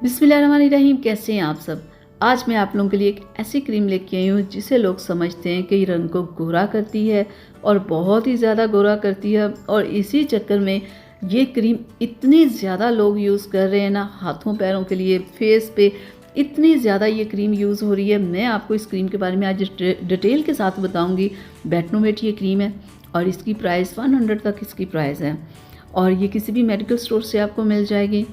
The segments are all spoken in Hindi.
बिस्मिल्लाहिर्रहमानिर्रहीम। कैसे हैं आप सब। आज मैं आप लोगों के लिए एक ऐसी क्रीम लेके आई हूँ जिसे लोग समझते हैं कि ये रंग को गोरा करती है और बहुत ही ज़्यादा गोरा करती है, और इसी चक्कर में ये क्रीम इतनी ज़्यादा लोग यूज़ कर रहे हैं ना, हाथों पैरों के लिए, फेस पे इतनी ज़्यादा ये क्रीम यूज़ हो रही है। मैं आपको इस क्रीम के बारे में आज डिटेल के साथ बताऊँगी। बेटनोवेट ये क्रीम है और इसकी प्राइस 100 तक इसकी प्राइस है, और ये किसी भी मेडिकल स्टोर से आपको मिल जाएगी।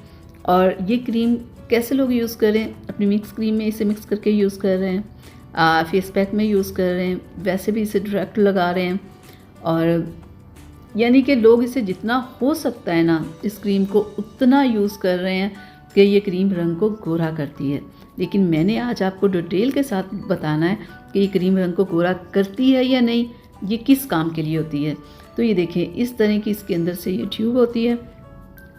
और ये क्रीम कैसे लोग यूज़ करें, अपनी मिक्स क्रीम में इसे मिक्स करके यूज़ कर रहे हैं, फेस पैक में यूज़ कर रहे हैं, वैसे भी इसे डायरेक्ट लगा रहे हैं। और यानी कि लोग इसे जितना हो सकता है ना, इस क्रीम को उतना यूज़ कर रहे हैं कि ये क्रीम रंग को गोरा करती है। लेकिन मैंने आज आपको डिटेल के साथ बताना है कि ये क्रीम रंग को गोरा करती है या नहीं, ये किस काम के लिए होती है। तो ये देखिए, इस तरह की इसके अंदर से ये ट्यूब होती है,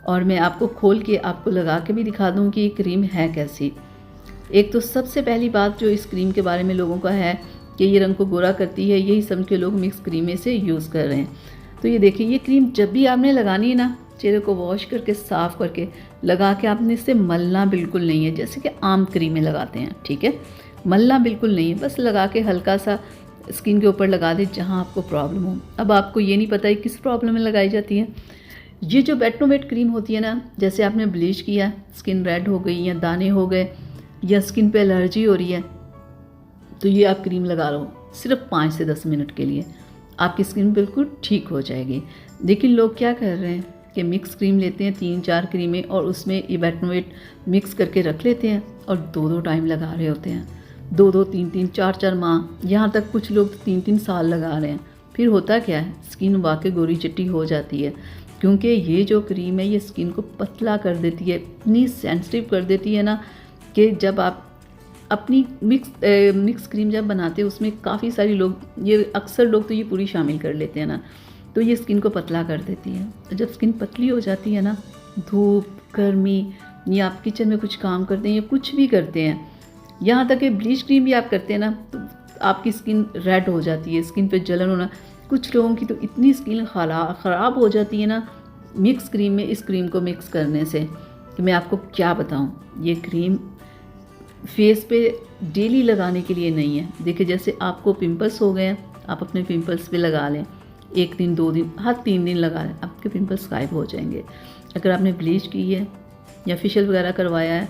और मैं आपको खोल के आपको लगा के भी दिखा दूँ कि ये क्रीम है कैसी। एक तो सबसे पहली बात जो इस क्रीम के बारे में लोगों का है कि ये रंग को गोरा करती है, यही समझ के लोग मिक्स क्रीम में से यूज़ कर रहे हैं। तो ये देखिए, ये क्रीम जब भी आपने लगानी है ना, चेहरे को वॉश करके साफ़ करके लगा के आपने इसे मलना बिल्कुल नहीं है, जैसे कि आम क्रीमें लगाते हैं, ठीक है। मलना बिल्कुल नहीं है, बस लगा के हल्का सा स्किन के ऊपर लगा दे जहाँ आपको प्रॉब्लम हो। अब आपको ये नहीं पता है किस प्रॉब्लम में लगाई जाती है। ये जो बेटनोवेट क्रीम होती है ना, जैसे आपने ब्लीच किया, स्किन रेड हो गई या दाने हो गए या स्किन पे एलर्जी हो रही है, तो ये आप क्रीम लगा लो सिर्फ 5 से 10 मिनट के लिए, आपकी स्किन बिल्कुल ठीक हो जाएगी। लेकिन लोग क्या कर रहे हैं कि मिक्स क्रीम लेते हैं, 3-4 क्रीमें, और उसमें ये बेटनोवेट मिक्स करके रख लेते हैं और 2-2 टाइम लगा रहे होते हैं, 2-2, 3-3, 4-4 माह, यहाँ तक कुछ लोग 3-3 साल लगा रहे हैं। फिर होता क्या है, स्किन वाकई गोरी चिट्टी हो जाती है, क्योंकि ये जो क्रीम है ये स्किन को पतला कर देती है, इतनी सेंसिटिव कर देती है ना कि जब आप अपनी मिक्स क्रीम जब बनाते हैं उसमें काफ़ी सारी लोग, ये अक्सर लोग तो ये पूरी शामिल कर लेते हैं ना, तो ये स्किन को पतला कर देती है। जब स्किन पतली हो जाती है ना, धूप, गर्मी, या आप किचन में कुछ काम करते हैं या कुछ भी करते हैं, यहाँ तक कि ब्लीच क्रीम भी आप करते हैं ना, तो आपकी स्किन रेड हो जाती है, स्किन पे जलन होना। कुछ लोगों की तो इतनी स्किन ख़राब हो जाती है ना मिक्स क्रीम में, इस क्रीम को मिक्स करने से, कि मैं आपको क्या बताऊं। ये क्रीम फेस पे डेली लगाने के लिए नहीं है। देखिए, जैसे आपको पिंपल्स हो गए हैं, आप अपने पिंपल्स पे लगा लें, 1 दिन 2 दिन, हर 3 दिन लगा लें, आपके पिंपल्स गायब हो जाएंगे। अगर आपने ब्लीच की है या फेशियल वगैरह करवाया है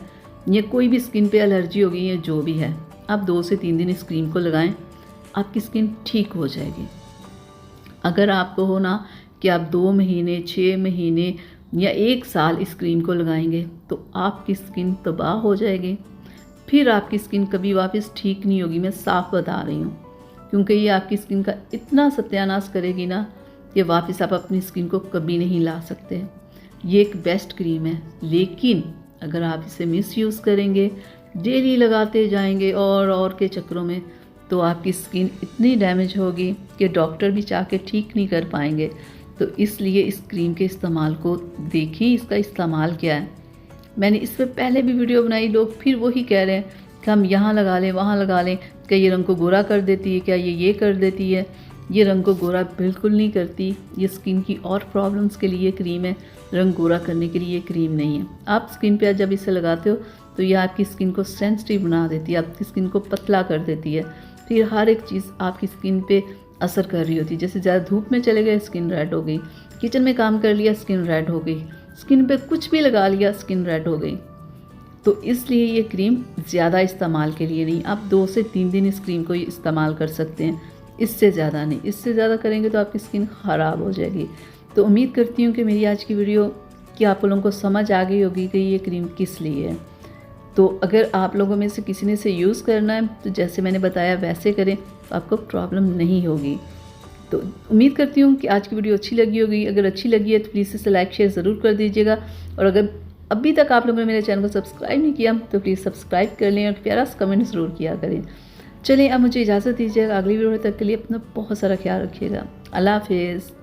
या कोई भी स्किन पे एलर्जी हो गई है, जो भी है, आप 2 से 3 दिन इस क्रीम को लगाएं, आपकी स्किन ठीक हो जाएगी। अगर आपको हो ना कि आप 2 महीने, 6 महीने या 1 साल इस क्रीम को लगाएंगे, तो आपकी स्किन तबाह हो जाएगी। फिर आपकी स्किन कभी वापस ठीक नहीं होगी, मैं साफ बता रही हूँ, क्योंकि ये आपकी स्किन का इतना सत्यानाश करेगी ना कि वापस आप अपनी स्किन को कभी नहीं ला सकते। ये एक बेस्ट क्रीम है, लेकिन अगर आप इसे मिसयूज़ करेंगे, डेली लगाते जाएंगे और के चक्करों में, तो आपकी स्किन इतनी डैमेज होगी कि डॉक्टर भी चाह के ठीक नहीं कर पाएंगे। तो इसलिए इस क्रीम के इस्तेमाल को देखिए, इसका इस्तेमाल क्या है। मैंने इस पर पहले भी वीडियो बनाई, लोग फिर वही कह रहे हैं कि हम यहाँ लगा लें, वहाँ लगा लें, क्या ये रंग को गोरा कर देती है, क्या ये कर देती है। ये रंग को गोरा बिल्कुल नहीं करती, ये स्किन की और प्रॉब्लम्स के लिए क्रीम है, रंग गोरा करने के लिए ये क्रीम नहीं है। आप स्किन पे जब इसे लगाते हो तो ये आपकी स्किन को सेंसिटिव बना देती है, आपकी स्किन को पतला कर देती है। फिर हर एक चीज़ आपकी स्किन पे असर कर रही होती है। जैसे ज़्यादा धूप में चले गए, स्किन रेड हो गई, किचन में काम कर लिया, स्किन रेड हो गई, स्किन पे कुछ भी लगा लिया, स्किन रेड हो गई। तो इसलिए ये क्रीम ज़्यादा इस्तेमाल के लिए नहीं, आप 2 से 3 दिन इस क्रीम को इस्तेमाल कर सकते हैं, इससे ज़्यादा नहीं। इससे ज़्यादा करेंगे तो आपकी स्किन ख़राब हो जाएगी। तो उम्मीद करती हूँ कि मेरी आज की वीडियो कि आप लोगों को समझ आ गई होगी कि ये क्रीम किस लिए है। तो अगर आप लोगों में से किसी ने इसे यूज़ करना है, तो जैसे मैंने बताया वैसे करें, तो आपको प्रॉब्लम नहीं होगी। तो उम्मीद करती हूँ कि आज की वीडियो अच्छी लगी होगी। अगर अच्छी लगी है तो प्लीज़ इसे लाइक शेयर ज़रूर कर दीजिएगा, और अगर अभी तक आप लोगों ने मेरे चैनल को सब्सक्राइब नहीं किया तो प्लीज़ सब्सक्राइब कर लें और प्यारा सा कमेंट ज़रूर किया करें। चलिए, अब मुझे इजाज़त दीजिएगा। अगली वीडियो तक के लिए अपना बहुत सारा ख्याल रखिएगा। अल्लाह हाफिज़।